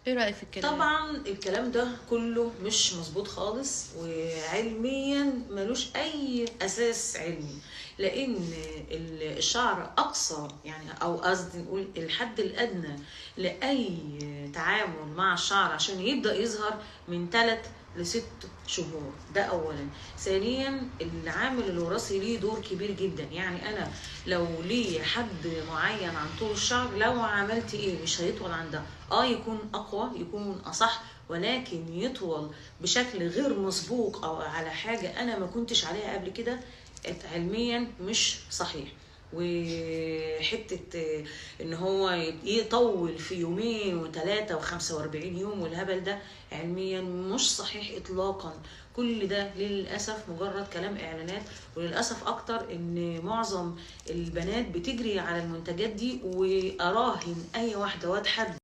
ايه رأيك في الكلام؟ طبعا الكلام ده كله مش مظبوط خالص، وعلميا ملوش اي اساس علمي، لان الشعر اقصى يعني، او قصدي نقول الحد الادنى لاي تعامل مع الشعر عشان يبدا يظهر من 3 ل6 شهور. ده اولا. ثانيا العامل الوراثي ليه دور كبير جدا. يعني انا لو لي حد معين عن طول الشعر، لو عملت ايه مش هيطول عن ده. يكون اقوى، يكون اصح، ولكن يطول بشكل غير مسبوق او على حاجه انا ما كنتش عليها قبل كده، علميا مش صحيح. وحته ان هو يطول في يومين و3 و45 يوم والهبل ده علميا مش صحيح اطلاقا. كل ده للاسف مجرد كلام اعلانات. وللاسف اكتر ان معظم البنات بتجري على المنتجات دي، واراهن اي واحده واتحدى